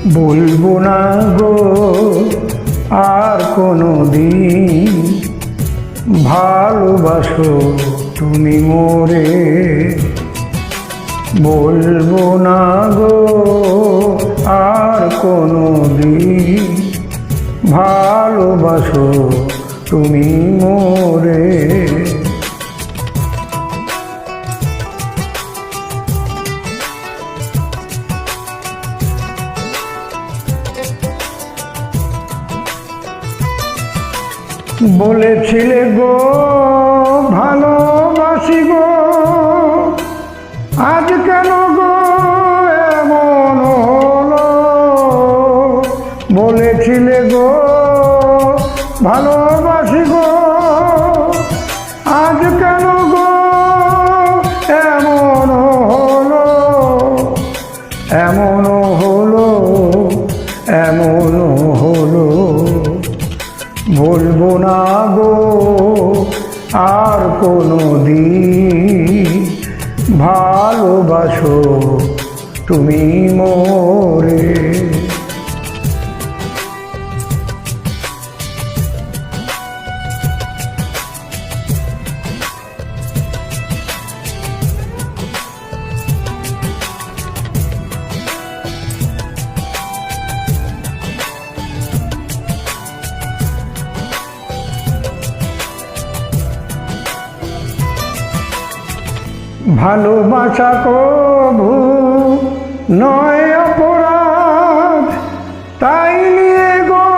বলবো না গো আর কোনো দিন, ভালোবাসো তুমি মোরে। বলবো না গো আর কোনো দিন, ভালোবাসো তুমি মোরে। বলেছিলে গো ভালোবাসি গো, আজ কেন গো এমন হলো। বলেছিলে গো ভালোবাসি গো, আজ কেন গো এমন হলো। এমন হলো, এমন হলো। বলবো না গো আর কোনো দিন, ভালোবাসো তুমি মোরে। ভালোবাসা কভু নয় অপরাধ, তাই নিয়ে গো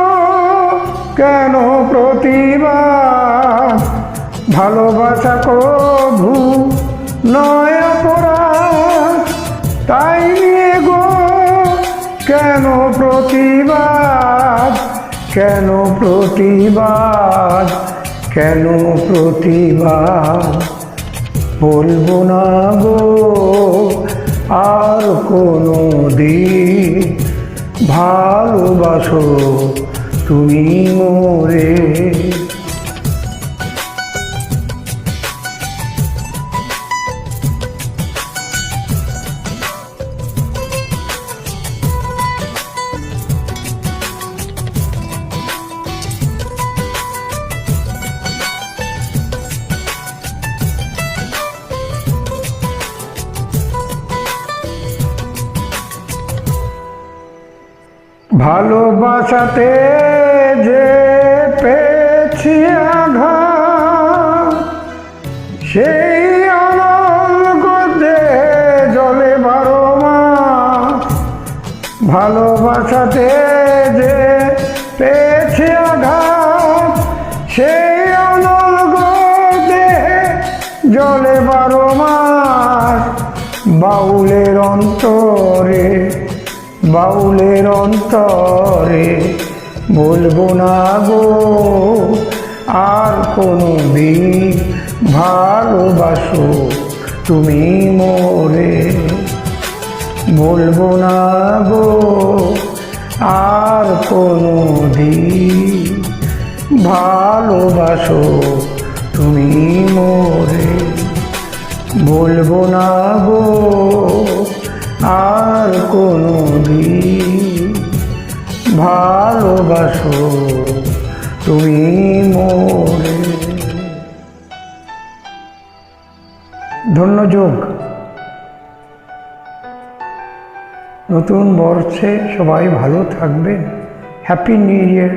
কেন প্রতিবাদ। ভালোবাসা কভু নয় অপরাধ, তাই নিয়ে গো কেন প্রতিবাদ। কেন প্রতিবাদ, কেন প্রতিবাদ। বলবো না গো আর কোনো দিন, ভালোবাসো তুমি মোরে। ভালোবাসাতে যে পেয়েছি আঘাত, সেই অনল গদে জলে 12 মাস। ভালোবাসাতে যে পেয়েছি আঘাত, সেই অনল গদে জলে 12 মাস। বাউলের অন্তরে, বাউলের অন্তরে, বলবো না গো আর কোনো দিন, ভালোবাসো তুমি মোরে। বলবো না গো আর কোনো দিন, ভালোবাসো তুমি মোরে। বলবো না গো আর কোনো দিন, ভালোবাসো তুমি মোরে। ধন্যযোগ। নতুন বর্ষে সবাই ভালো থাকবেন। Happy new year.